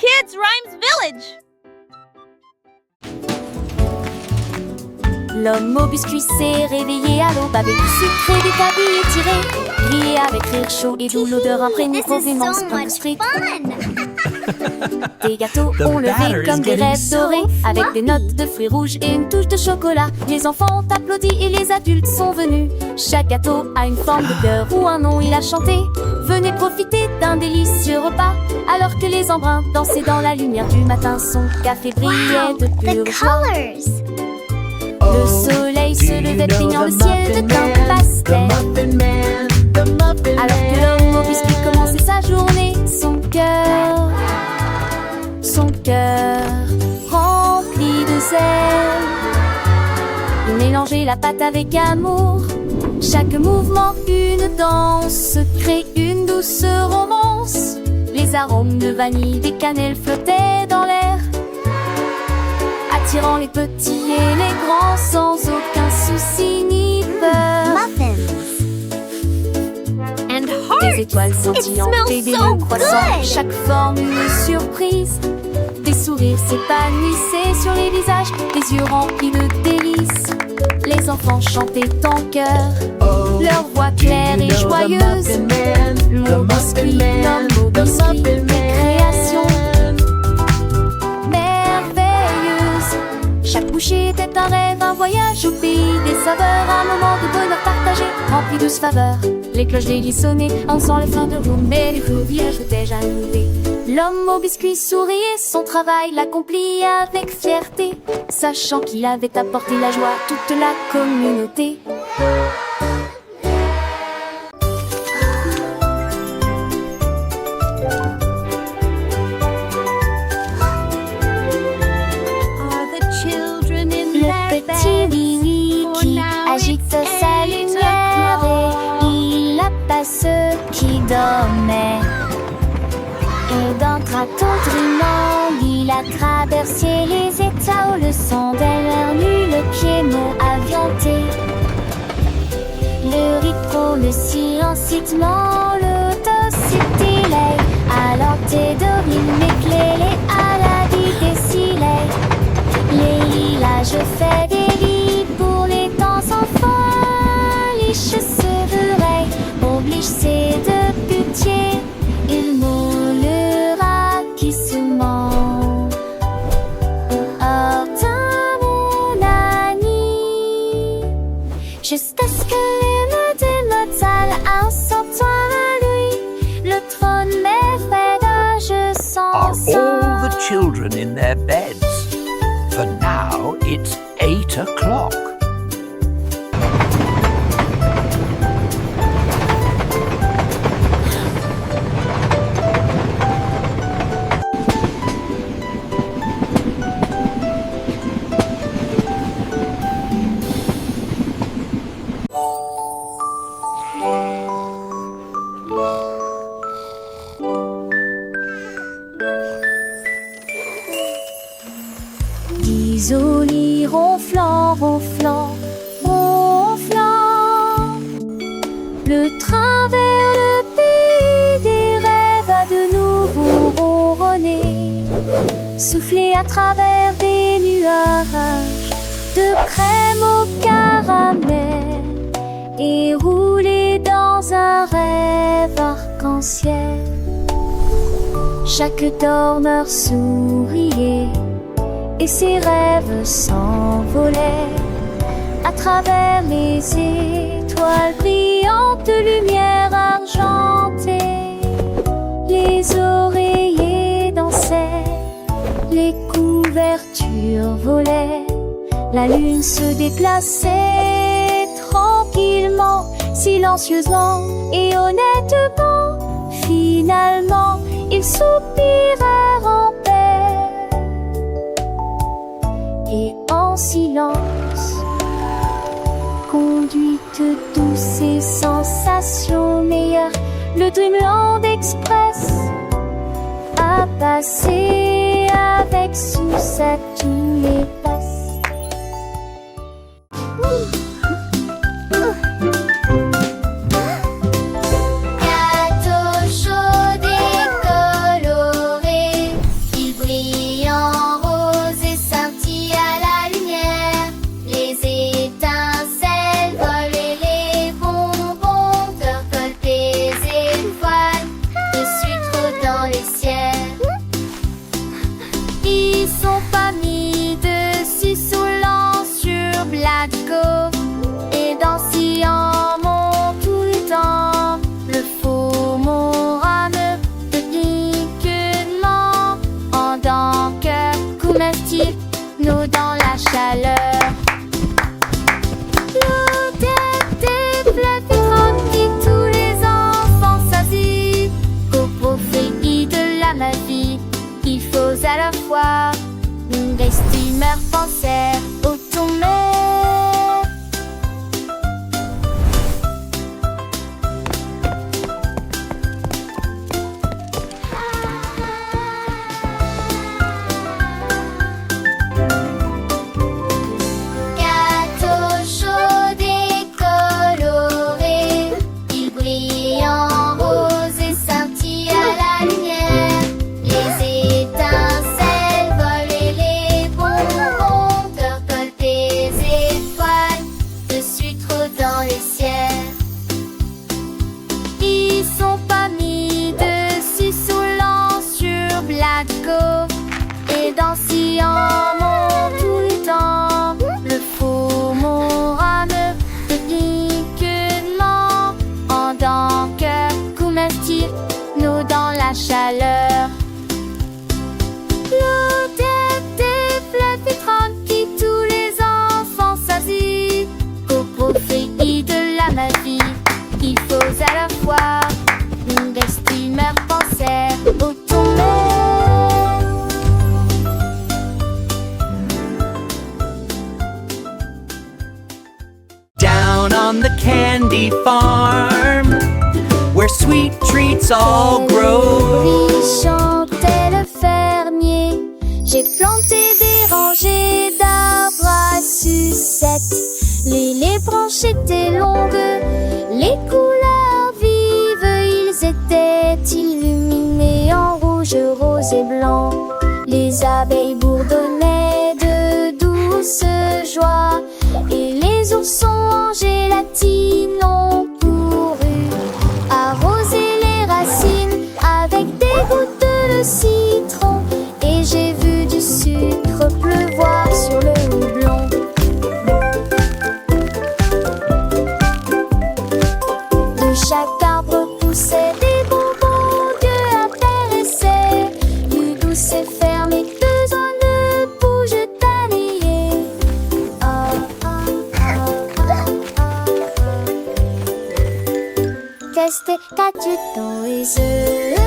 Kids Rhymes Village. L'homme au biscuit s'est réveillé à l'aube avec du sucre et des tabliers tirés. Grillé avec rire chaud et doux, l'odeur imprégnée profondément plein de sprit. Des gâteaux ont levé comme des rêves dorés, avec des notes de fruits rouges et une touche de chocolat. Les enfants ont applaudi et les adultes sont venus. Chaque gâteau a une forme de cœur ou un nom, il a chanté. Venez profiter d'un délicieux repas, alors que les embruns dansaient dans la lumière du matin. Son café brillait de pure joie. Le soleil se levait peignant le ciel de teint pastel. Alors que l'homme au biscuit commençait sa journée, son cœur rempli de zèle. Il mélangeait la pâte avec amour. Chaque mouvement, une danse, crée une douce romance. Les arômes de vanille, des cannelles flottaient dans l'air, attirant les petits et les grands sans aucun souci ni peur. Des étoiles scintillantes et des mots croissants, chaque forme une surprise. Des sourires s'épanouissaient sur les visages, des yeux remplis de délices. Les enfants chantaient en chœur, leur voix claire et joyeuse. Mon biscuit, l'homme au biscuit, création merveilleuse. Chaque bouchée était un rêve, un voyage au pays des saveurs, un moment de bonheur partagé, rempli de faveurs. Les cloches délices sonnaient, en sent les fins de roue, mais les feux villages étaient jaloux. L'homme au biscuit souriait, son travail l'accomplit avec fierté, sachant qu'il avait apporté la joie à toute la communauté. Le petit Willy qui agite sa lumière et il appelle ceux qui dormaient. Et d'un traton trimant, il a traversé les états où le son d'elle nu le piano avianté. Le rythme, le silencitement, l'autocité, alors tes dorines éclairées à la vie décilée. Les lilas, je fais des lits pour les temps enfants. Les cheveux oblige ses deux putiers. Il moulera qui se ment. Oh, mon ami, juste à ce que les mots de notre salle un sortant à lui, le trône m'effraie, je sens. Are all the children in their beds? For now, it's 8 o'clock. Isolé, ronflant, ronflant, ronflant. Le train vers le pays des rêves a de nouveau ronronné, soufflé à travers des nuages de crème au caramel et roulé dans un rêve arc-en-ciel. Chaque dormeur souriait et ses rêves s'envolaient à travers les étoiles brillantes de lumière argentée. Les oreillers dansaient, les couvertures volaient, la lune se déplaçait tranquillement, silencieusement et honnêtement. Finalement, ils soupirèrent en paix. Et en silence, conduite douce et sensation meilleure, le Dreamland Express a passé avec succès tous les passes. Gâteau chaud et coloré, fois. Des steamers pensèrent au tomber. Gâteau chaud et coloré, il brille en rose et scintille à la lumière. Les étincelles volent et les bonbons percolent des étoiles de sucre dans le ciel. Ils sont pas mis dessus saoulant sur Blatco et dansent en tout le temps. Le faux morame de piquement en dents que couvertir nous dans la chaleur. L'odeur des fleurs filtrantes qui tous les enfants s'assit au profit de la magie. Il faut à la fois des steamers pensèrent au tomber. Down on the candy farm, where sweet treats all grow. Lui chantait le fermier. J'ai planté des rangées d'arbres à sucettes. Les branches étaient longues, les couleurs vives, ils étaient illuminés en rouge, rose et blanc. Les abeilles bourdonnaient de douce joie, et les oursons en gélatine ont couru arroser les racines avec des gouttes de citron. Et j'ai vu du sucre pleuvoir sur le houblon. De chaque arbre poussaient des bonbons que intéressaient. Du douce et ferme et besoin de bouge tannier. Ah, ah, ah, ah, ah. Teste catu dans les œufs.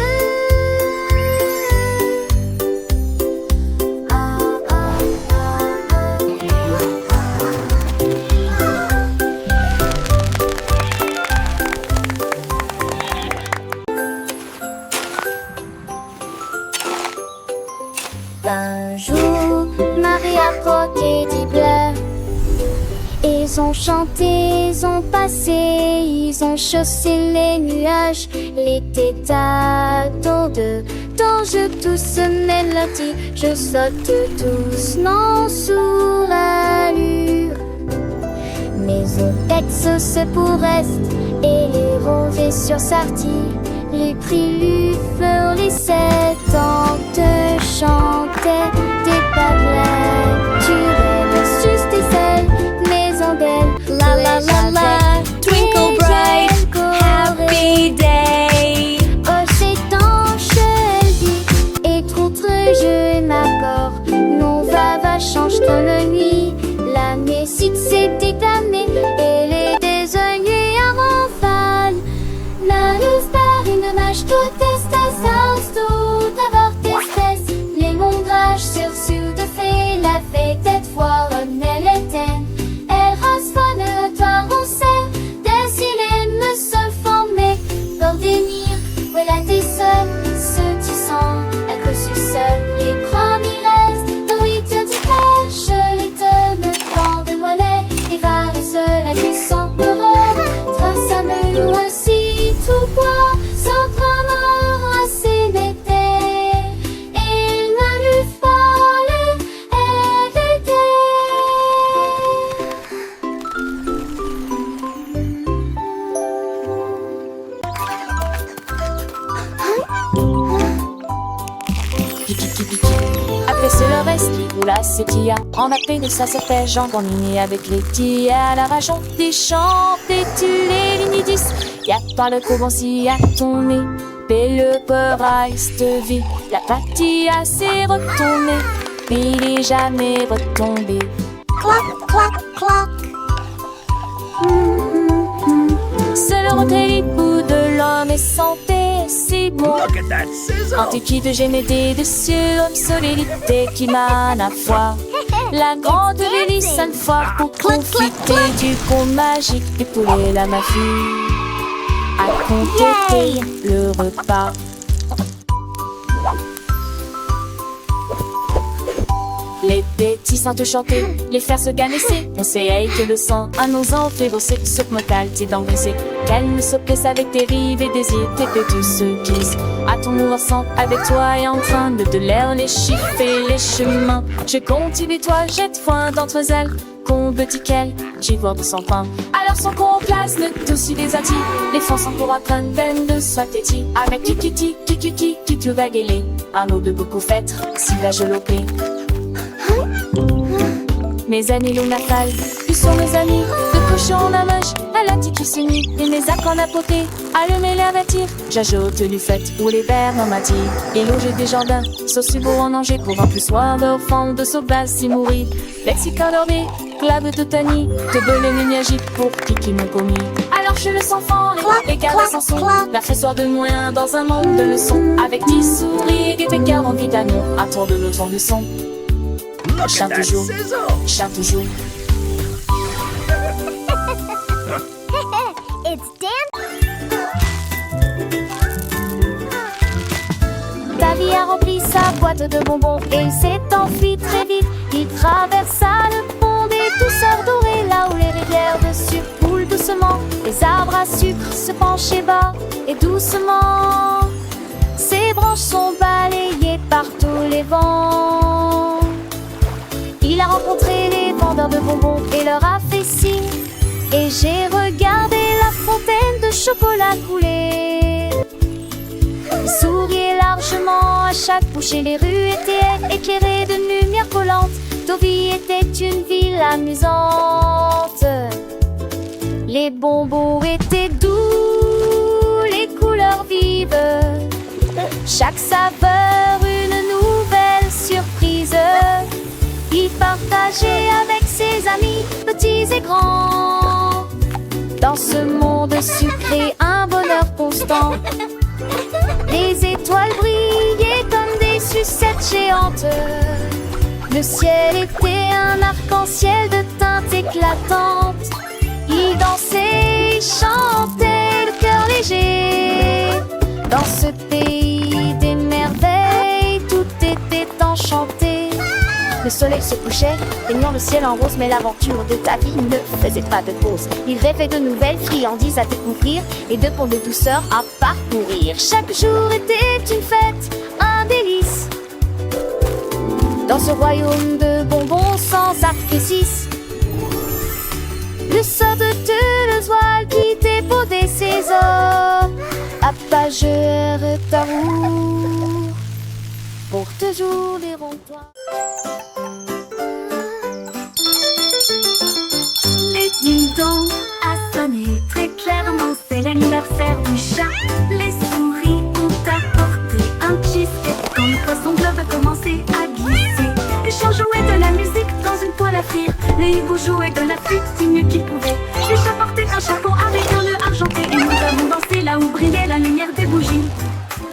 Un jour, Marie a croqué du bleu. Ils ont chanté, ils ont passé, ils ont chaussé les nuages. L'été tâton de d'ange douce mélodie. Je saute doucement sous l'allure. Mes oreilles se pourrest et les roses sur Sarti. Les prix fleurissaient tant te chantaient des paglettes. Tu versus des ailes, maison d'elle. La la la la, twinkle bright, happy day. Oh, c'est tanche, elle dit, et contre je m'accorde. Non, va, change ton nuit. La messite s'est déclamée, et les désoignés à rafale. La luz par une mâche, tout est tout avoir d'espèces. Les mondrages sur sous de fait, la fête cette fois, elle éteint. Elle rasfonne, toi, on sait, des silènes me se former. Pour venir, voilà tes seul, ce tu sens, à cause du seul, les premiers restent, dans les têtes du pêche, les te me prend de monnaie, et va le seul à qui sans peur, trace à me loue ainsi, tout bois, sans prendre assez d'été, il ne lui fallait éviter. Après c'est le reste, oula c'est Tia. En appel ça se fait jambon lignée avec les Tia à la rajon des champs, des les lignes 10. Y'a pas le courant si à ton nez. Le peur reste vie. La partie s'est retournée, il est jamais retombé. Clac, clac, clac. C'est le retrait bout de l'homme. homme est santé, si bon. Look at that sizzle! Antiquité de génédé de cieux, solidité qui m'a la foi. La grande Vélice a une foire pour profiter du conte magique du poulet. La mafie a complété le repas. Les petits sentent chanter, les fers se canesser. On sait que le sang à nos entrées bosser sur mon qualité d'engraisser. Calme se presse avec tes rives et désirs, tes pétus se glissent. À ton ensemble avec toi et en train de l'air, les chiffres et les chemins. Je cultive toi, jette foin d'entre elles. Combe tickel, j'y vois de son pain. Alors son qu'on place le dossier des attis. Les fonds sont pour apprendre ben de soit téti. Avec kikiti, kikiti, kitu bagélé. Un eau de beaucoup fêtre, si la je l'opé. Mes amis l'on affale, ils sont mes amis. De cochon en amage, à la tiki s'unit. Et mes accords en apopée, allumer la bâtir. J'ajoute du fait ou les verres en matière. Et loger des jardins, sauce beau en danger. Pour un plus soir d'enfant de sauvage si mourir. Lexicon dormé, clave de tani. De belé l'énergie pour qui m'ont commis. Alors je le sens fort, les carrés sans son. La fait soir de moins dans un monde de leçons. Avec 10 souris et des 40 vitamines. À tour de l'autre de son. Look at that sizzle! Chante toujours. It's Dan. Davy a rempli sa boîte de bonbons et il s'est enfui très vite. Il traversa le pont des douceurs dorées, là où les rivières de sucre coulent doucement. Les arbres à sucre se penchaient bas et doucement. Ses branches sont balayées par tous les vents. Il a rencontré les vendeurs de bonbons et leur a fait signe. Et j'ai regardé la fontaine de chocolat couler. Il souriait largement à chaque bouchée. Les rues étaient éclairées de lumière collante. Deauville était une ville amusante. Les bonbons étaient doux, les couleurs vives. Chaque saveur une nouvelle surprise. Il partageait avec ses amis, petits et grands. Dans ce monde sucré, un bonheur constant. Les étoiles brillaient comme des sucettes géantes. Le ciel était un arc-en-ciel de teintes éclatantes. Il dansait, il chantait, le cœur léger. Dans ce pays des merveilles, tout était enchanté. Le soleil se couchait, baignant le ciel en rose. Mais l'aventure de ta vie ne faisait pas de pause. Il rêvait de nouvelles friandises à découvrir et de ponts de douceur à parcourir. Chaque jour était une fête, un délice. Dans ce royaume de bonbons sans sacrifice. Le sort de Toulouse qui débaudait ses os. Appageur ta roue pour toujours les ronds-points. Les ding-dong a sonné très clairement, c'est l'anniversaire du chat. Les souris ont apporté un cheesecake quand le poisson globe a commencé à glisser. Les chats jouaient de la musique dans une poêle à frire. Les hiboux jouaient de la flûte du mieux qu'ils pouvaient. Les chats portaient un chapeau avec un nœud argenté. Et nous avons dansé là où brillait la lumière des bougies.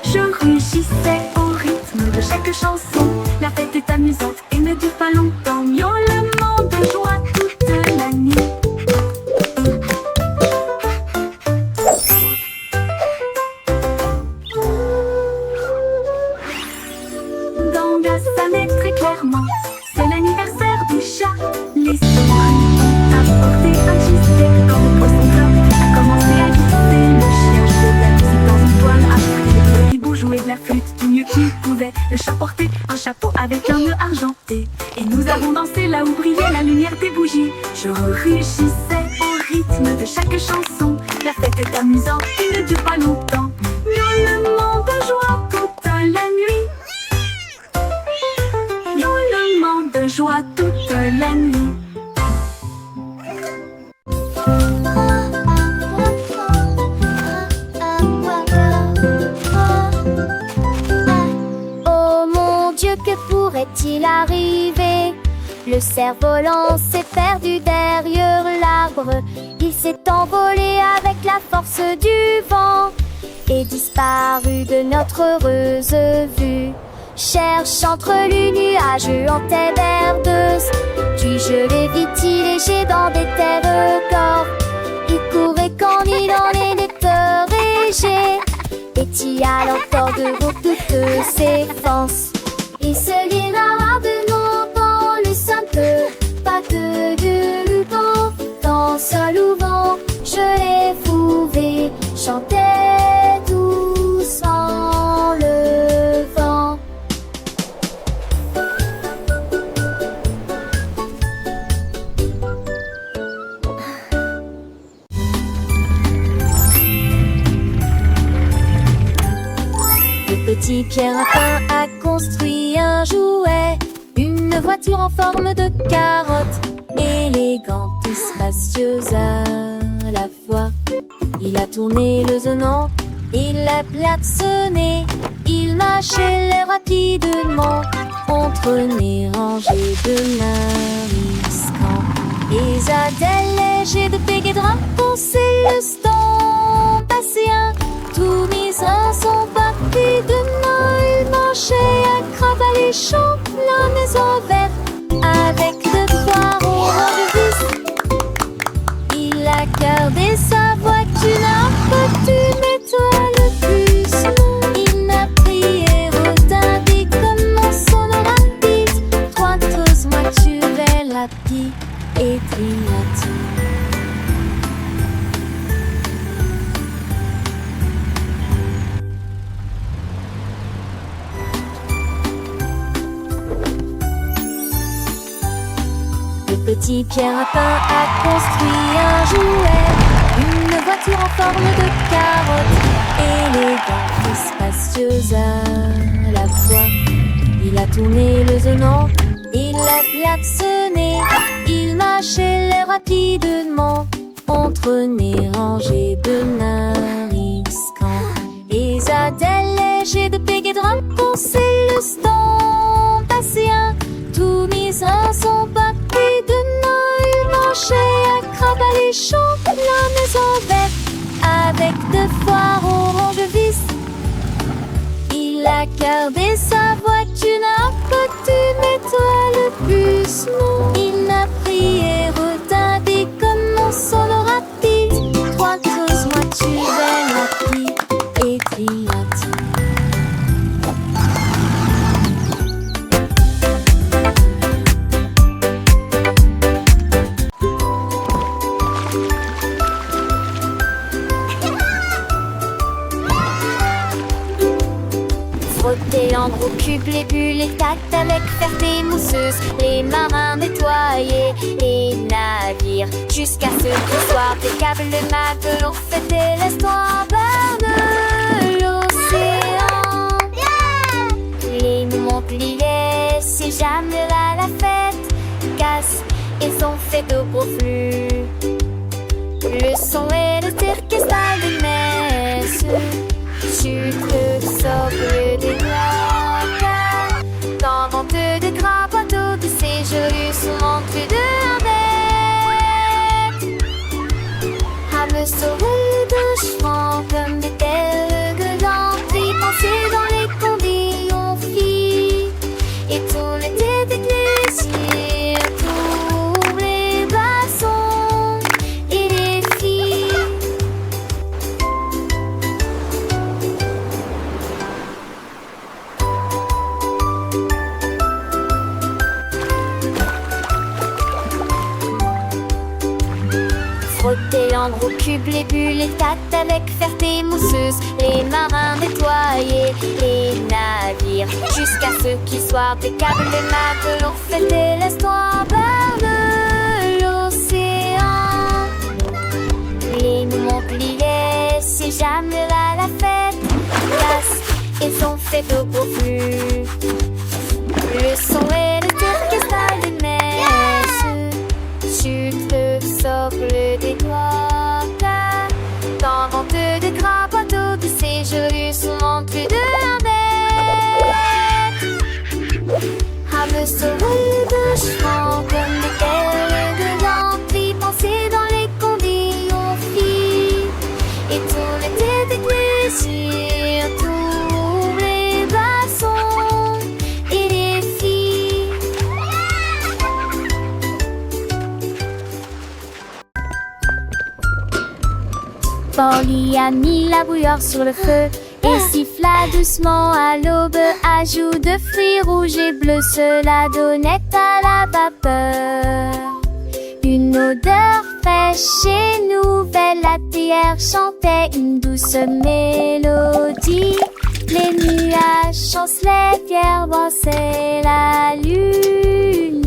Je rugissais au rythme de chaque chanson. La fête est amusante et ne dure pas longtemps. Miaulement de joie toute la nuit. Dans la sonne très clairement, c'est l'anniversaire du chat. Les souris ont apporté un cheesecake quand le poisson globe a commencé à glisser. Le chien jouait de la musique dans une toile à frire. Le hibou jouait de la flûte du mieux qu'il pouvait. Le chat portait un chapeau avec un nœud argenté. Et nous avons dansé là où brillait la lumière des bougies. Je rugissais au rythme de chaque chanson. La fête est amusante et ne dure pas longtemps. Miaulement de joie toute la nuit. Miaulement de joie toute la nuit. Oh mon Dieu, que pourrait-il arriver? Le cerf-volant s'est perdu derrière l'arbre. Il s'est envolé avec la force du vent. et disparu de notre heureuse vue. Cherche entre les nuages en terre verdeuse, puis je l'ai vite léger dans des terres corps. Il courait quand il en était régé, et t'y a l'encore de toutes ses forces. Il se lira venant dans le simple pas de vent. Dans ce louvant, je l'ai trouvé, chantait doucement le vent. Le petit Pierre Lapin a construit un jouet, une voiture en forme de carotte, élégante et spacieuse à la fois. Il a tourné le zonant, il l'a klaxonné, il marchait rapidement entre les rangées de mariscants. Les adèles légers de Péguédrin pensaient le stand passéen. Tous mes reins sont partis demain, il marchait à Craval-les-Champs, la maison verte avec de poireaux de vis. Il a gardé sa voiture, n'importe mets-toi le plus. Il n'a prié retardé comme on sonne rapide. Trois tous moi tu vais la pie et triati. Le petit Pierre Lapin a construit un jouet, une voiture en forme de carotte, élégante et spacieuse à la fois. Il a tourné le zonant, il l'a klaxonné, il marchait rapidement entre les rangées de mariscants. Les adèles légers de Péguédrin pensaient le stand passéen. Tous mes reins sont partis demain, il marchait à Craval-les-Champs, la maison verte avec de foires orange vis. Il a gardé sa voiture, n'importe mets-toi le plus. Non, il n'a prié retardé comme on sonne rapide. Trois causes, moi tu vais la pie et triati. Frotter en gros cubes les bulles, les tacts avec ferté mousseuse, les marins nettoyés, les navires, jusqu'à ce qu'il soit impeccable. Le matelot fêtait l'histoire de l'océan. Les Montpellier, c'est jamais là la fête, casse et sont faits au gros flux. Le son et le orchestral de messe. Sucre, socle, des noix, dans vente de gras bateaux de séjour, sont entrés de à me sauver de chemin comme des terres gueulantes, y penser dans les conditions filles, et tout l'été des plaisirs, tous les bassons et les filles. Frotter en gros cubes les bulles, les tacts avec ferté mousseuse, les marins nettoyés, les navires, jusqu'à ce qu'ils soient impeccables. Les matelots fêtaient l'histoire de l'océan. Les Montpellier, c'est jamais là la fête, casse et sont faits au beau flux. Le son et le orchestral de messe, sucre, socle, des doigts, dans vente de gras bateaux de séjour, sont entrés de à me sauver de chemin comme des terres de l'entrée, penser dans les conditions filles, et tout l'été des plaisirs. Forly a mis la bouilloire sur le feu et siffla doucement à l'aube. Ajout de fruits rouges et bleus, cela donnait à la vapeur une odeur fraîche et nouvelle. La théière chantait une douce mélodie. Les nuages chancelaient, pierre brassaient la lune.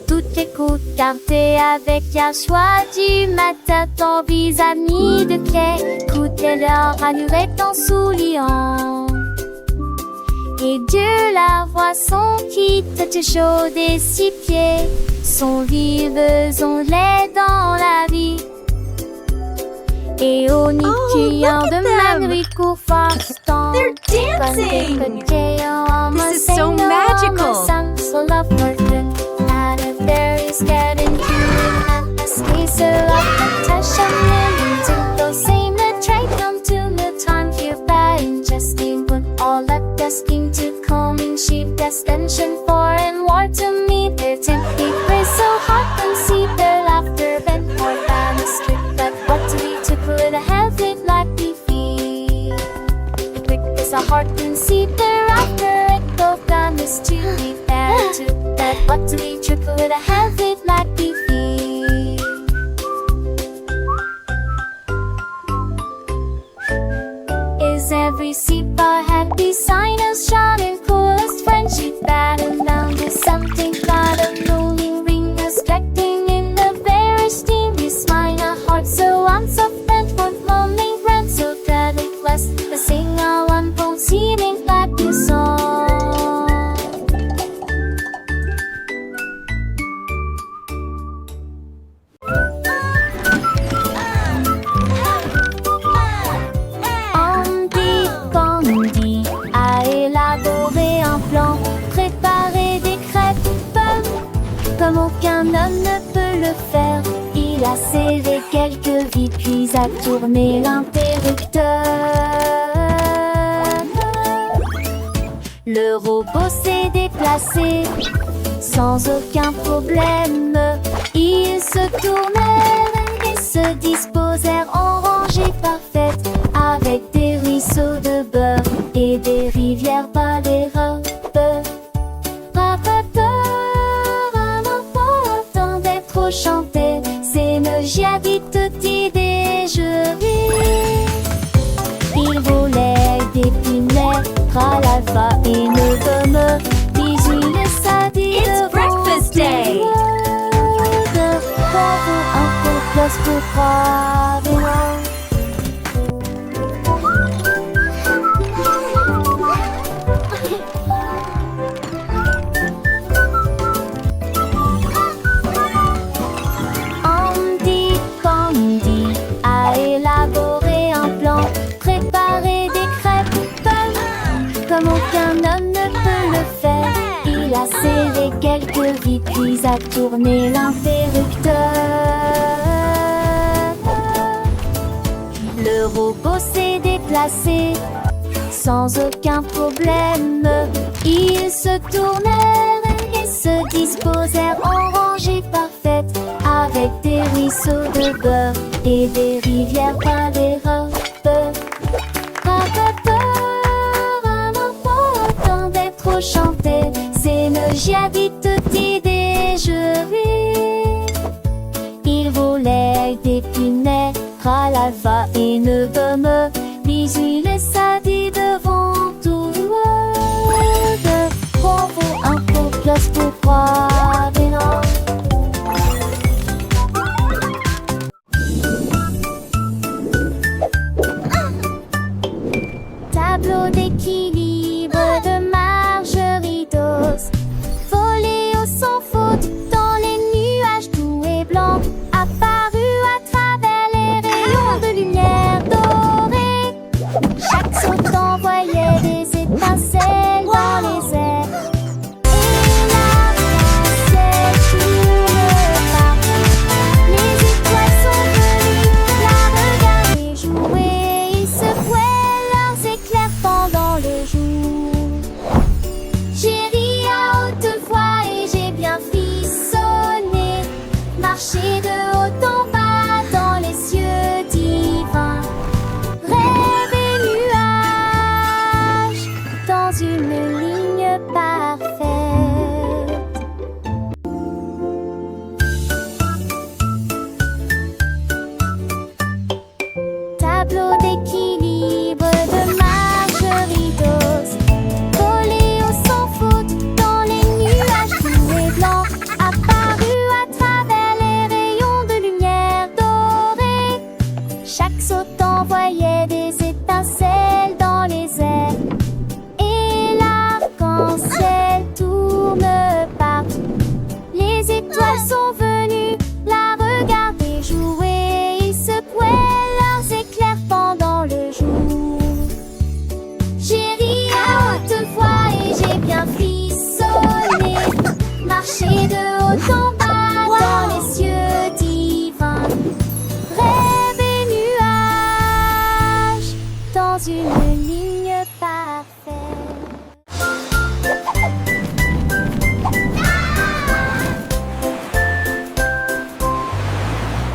Toutes les coups cartées avec un choix du matin. Ton vis-à-vis de quai coûtait leur allure en souriant. Et Dieu la voit son quitte chaude et six pieds sont vives onglets dans la vie. Et au nid criant de mannerie court Faustin. They're dancing! This is so magical. So love Martin. And if there is getting cute and a squeezer of the touch of millions to those same that try come to the time here by ingesting when all that destined to come in sheep destination for and war to meet their tempting praise so hot and see their laughter bent more than a strip that what to be took with a health it like we feel. Quick as a heart and see thereafter it both done is to be fair to that what to be took with a health it like we feel. Is every seat a happy sign of shining coolest friendship battled down to something got a rolling ring expecting in the very steamiest mine a heart so unsoft and for lonely friend so that it was the sing a one bone seeming like a song. Andy a élaboré un plan, préparé des crêpes pommes comme aucun homme ne peut le faire. Il a serré quelques vis puis a tourné l'interrupteur. Le robot s'est déplacé sans aucun problème. Ils se tournèrent et se disposèrent en rangée parfaite avec des ruisseaux de beurre et des rivières par les robes. Attendait trop chanter, c'est le giadi tutti déjeuner. Il volait des punais, l'alpha et le gomme. Bisous le sadi. It's breakfast day. Un peu plus pour croire. Andy a élaboré un plan, préparé des crêpes pommes comme aucun homme ne peut le faire. Il a serré quelques vis puis a tourné l'interrupteur. Le robot s'est déplacé sans aucun problème. Ils se tournèrent et se disposèrent en rangée parfaite avec des ruisseaux de beurre et des rivières par les robes. Attendait trop chanter, c'est le giadi tutti déjeuner. Il volait des punais, l'alpha et le gomme. Bisous le sadi devant tout le monde. Bravo, un peu plus pour croire, mais non. Tableau d'équilibre de Marjorie Dawes. Volé au sans faute dans les nuages doux et blancs. Apparu à travers les rayons de lumière dorée. une ligne parfaite. Tableau d'équilibre de Marjorie Dawes. Voléo sans faute dans les nuages tout et blancs, apparu à travers les rayons de lumière dorée. Chaque saut envoyait des étincelles dans les airs, et l'arc-en-ciel tourne partout. Les étoiles sont venues la regarder jouer. Ils secouaient leurs éclairs pendant le jour. J'ai ri à haute voix et j'ai bien frissonné. Marché de haut en bas dans les cieux divins. Rêve et nuages dans une ligne parfaite.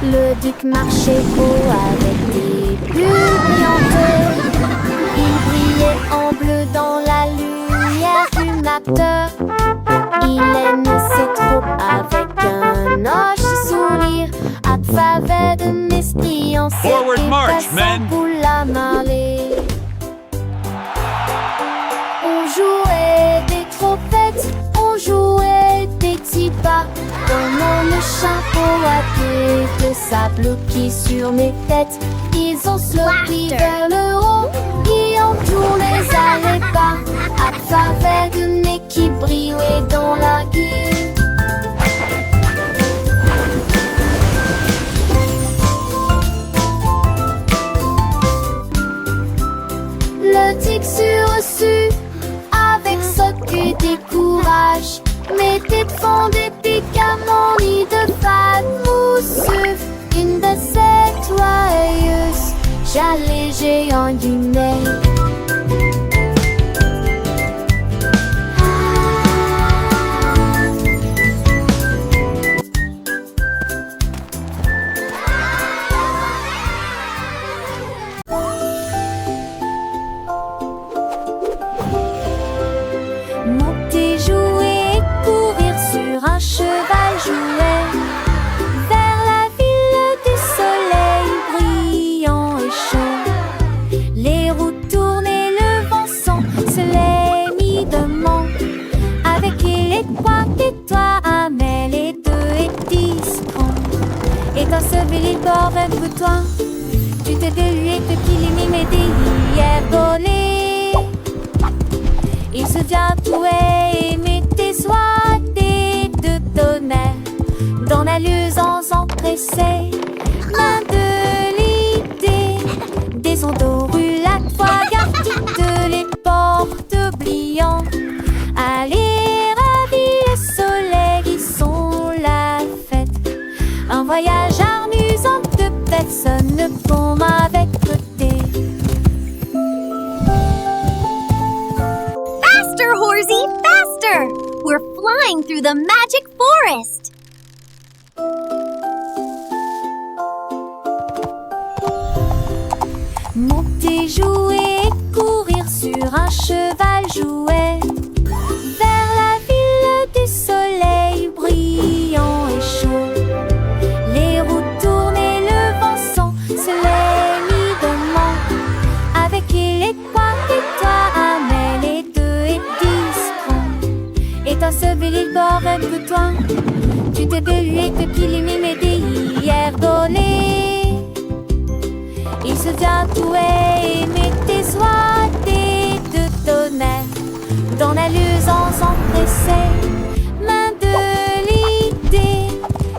Le duc marchait haut avec des bulles brillantes. Il brillait en bleu dans la lumière du matin. Il aime ses troupes avec un hoche sourire, à faveur de l'esprit en Forward cercle march, men. pour la marée. On jouait des trompettes, on jouait des petits pas, comme le chapeau à queue de sable qui sur mes têtes. Ils ont sloppy vers le haut et on tournait à les pas, à travers de nez qui brillait dans la guille. Le tic sur-reçu avec socle des courage, mettait de fond des pics à mon nid de fade mousseux. Une de ces joyeuses, j'allais géant du nez. Monter, jouer, courir sur un cheval jouet, vers la ville du soleil brillant et chaud. Les roues tournaient, le vent sang se les mit de main. Avec les trois et toi, Amel et 2 et 10 ans. Et dans ce bel bord un peu toi, tu te déluais que qu'il est mimé hier donné. Il se tient tout et mettait soit des deux tonnerres dans la luisance empressée. Main de l'idée, des ondes rue la toile, garde les portes oubliant. Allez, ravis le soleil, ils sont la fête. Un voyage amusant de personne comme avec côté. Faster, Horsey, faster! We're flying through the magic forest! Monter, jouer, courir sur un cheval jouet, vers la ville du soleil brillant et chaud. Les roues tournaient, le vent sang se les mit de main. Avec les trois et toi, Amel et 2 et 10 ans. Et dans ce bel bord un peu toi, tu t'es délué que qu'il est mimé hier donné. Il se tient tout et mettait soit des deux tonnerres dans la luisance empressée. Main de l'idée,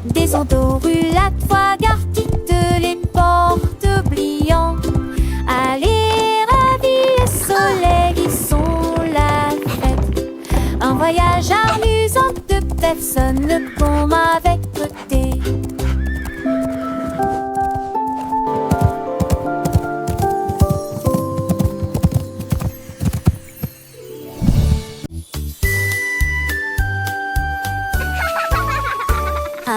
des ondes rue la toile, garde les portes oubliant. Allez, ravis le soleil, ils sont la fête. Un voyage amusant de personne comme avec côté.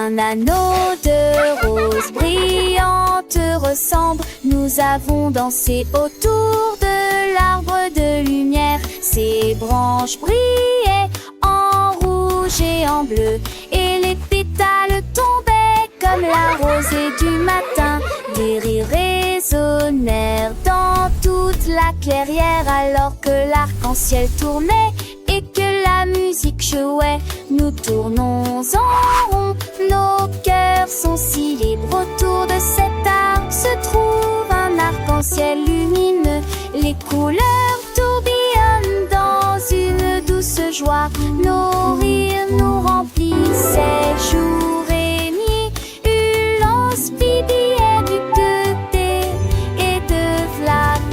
Un anneau de rose brillante ressemble. Nous avons dansé autour de l'arbre de lumière. ses branches brillaient en rouge et en bleu, et les pétales tombaient comme la rosée du matin. Des rires résonnèrent dans toute la clairière alors que l'arc-en-ciel tournait et que la musique jouait. Nous tournons en rond, nos cœurs sont si libres. Autour de cet arc se trouve un arc-en-ciel lumineux. Les couleurs tourbillonnent dans une douce joie. Nos rires nous remplissaient jour et nuit. Ulance bibiait du côté et de flatter.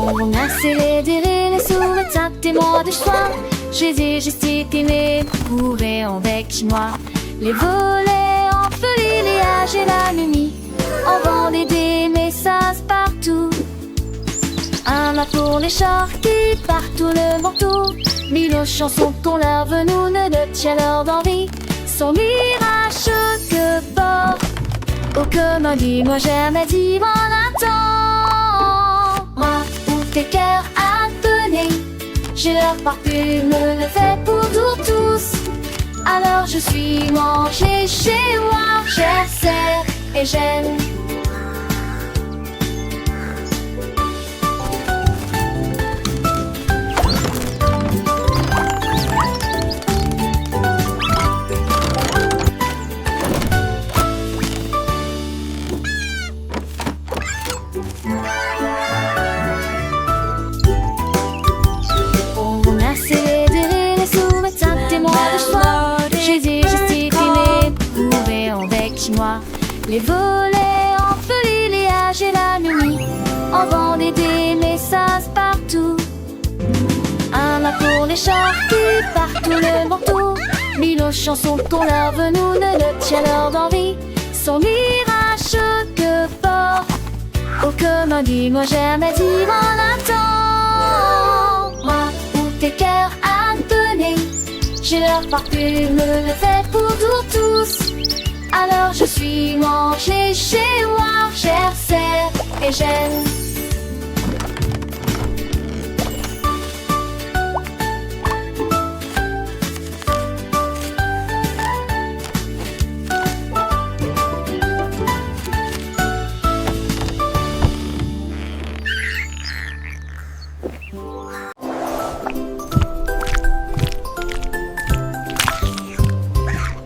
On a célébré les souvenirs témoins de choix. Jésus, gesticulé, courait en bec chinois. Les volets en feu, les âges et la nuit. On vendait des messages partout. Un mât pour les charquets, partout le manteau. Mille chansons qu'on leur veut, nous ne le chaleur d'envie. Son mirage que bord. Oh, comme dis-moi jamais dit mon attend. Moi, où tes cœurs abonnés, j'ai leur parfume, le fait pour tous. Alors je suis mangé chez moi, j'essaie et j'aime. Les volets en feu, les âges et la nuit. On vendait des messages partout. Un mât pour les charquets, partout le manteau. Mille chansons qu'on leur veut, nous ne le chaleur d'envie. Son mirage que porte. Oh, comme dis-moi jamais dit mon attend. Moi, où tes cœurs abonnés, j'ai leur parfume, le fait pour tous. Alors je suis mangé chez moi, j'essaie et j'aime.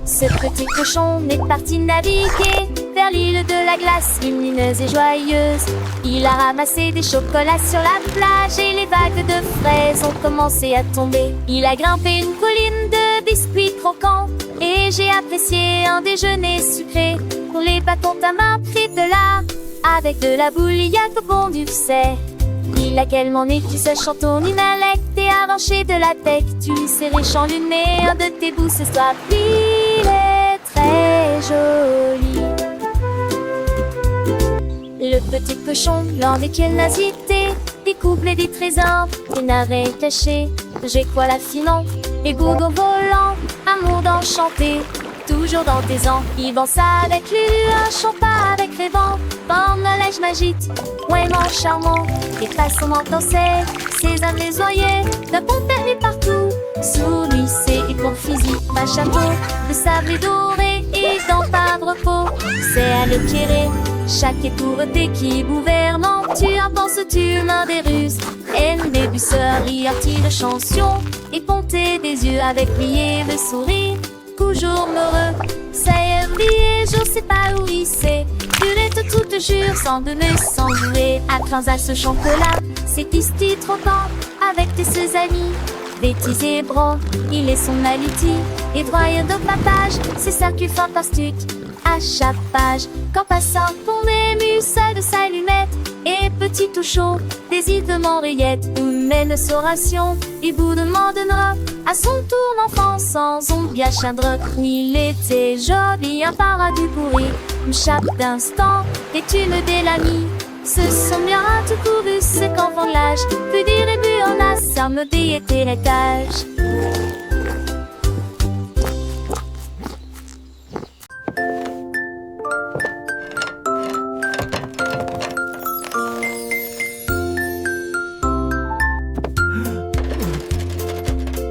Ce petit cochon est parti naviguer vers l'île de la glace, lumineuse et joyeuse. Il a ramassé des chocolats sur la plage et les vagues de fraises ont commencé à tomber. Il a grimpé une colline de biscuits croquants et j'ai apprécié un déjeuner sucré. Pour les bâtons ta main pris de là, avec de la bouilliaque au bon du sait. Il a quellement écrit ce chanton inalect et arraché de la tête. Tu lui serrais chanluné un de tes bouts ce soir. Il est très joli. Le petit cochon, lors des curiosités, découvre des trésors, des narets cachés. J'ai quoi la filant, et goût au volant, amour d'enchanté. Toujours dans tes ans, il danse avec lui, un chant pas avec les vents. Forme le lèche magique, vraiment charmant. Et façon danser, ses âmes les oreillers, d'un bon permis partout. Sous lui, c'est et pour fusil, pas chapeau, de sable et doré, et dans pas de repos. C'est à l'éclairer, chaque étourté qui gouvernant. Tu en penses, tu mains des ruses, et des busseurs, rire de chanson, et ponter des yeux avec lui et le sourire. Toujours heureux, ça y est oublié, je sais pas où il sait. Tu l'es tout te jure, sans donner, sans jouer. À à ce chocolat, c'est ici trop temps, avec tes ses amis. Bêtise et bro, il est son aliti. Et droit de papage, c'est ça qui est fantastique. À chaque page, quand passant ton ému, seul de sa lunette. Et petit tout chaud, des îles de Montréette, où mène sa ration, et vous demandera à son tour l'enfant sans ombre bien chadre. Il était joli, un paradis pourri, Chaque instant est une belle amie. Ce sont bien tout couru ce qu'enfant l'âge peut dire et bu en a s'armodé et héritage.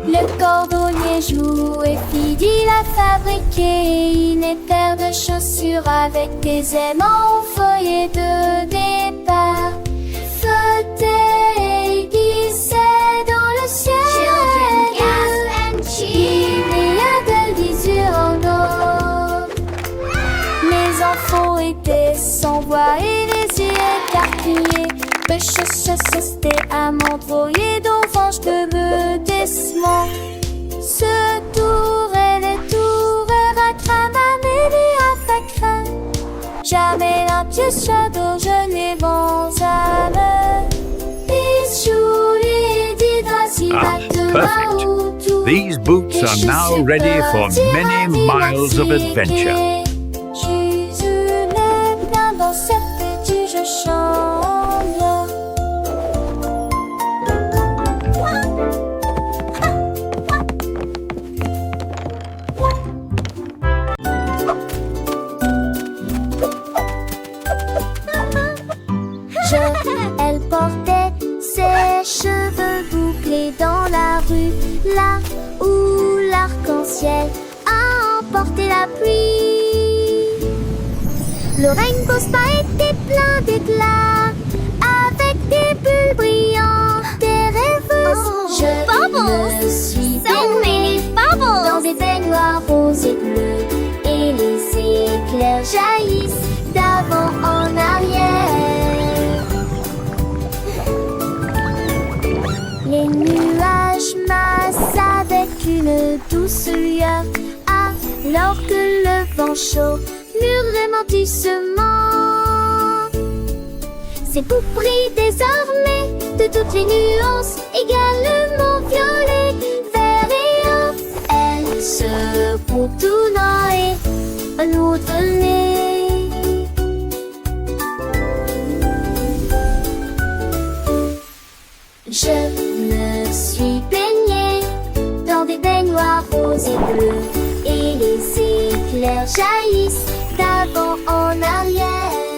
Le cordonnier joue et Fidi l'a fabriqué. Il est paire de chaussures avec des aimants au foyer de départ. Flotter et glisser dans le ciel. Il y a de l'usure en eau. Les enfants étaient sans voix et les yeux écarquillés. Le chasseur à m'envoyer d'orange de meudessement. Ce tour et les tours à cramaner à facrin. Jamais un pied shadow, je n'ai vents à me. Perfect. These boots are now ready for many miles of adventure. Jésus n'est bien dans cette petite chambre. Elle portait ses cheveux bouclés dans la rue, là où l'arc-en-ciel a emporté la pluie. Le rainbow spa était plein d'éclats, avec des bulles brillantes, des rêveuses. Je me suis baignée dans des baignoires roses et bleus, et les éclairs jaillissent d'avant en arrière. Les nuages massent avec une douce lueur, alors que le vent chaud murmurait doucement. C'est vous pris désormais de toutes les nuances, également violet, vert et or. Elle se contourna et un autre nez. Je me suis baignée dans des baignoires roses et bleues, et les éclairs jaillissent d'avant en arrière.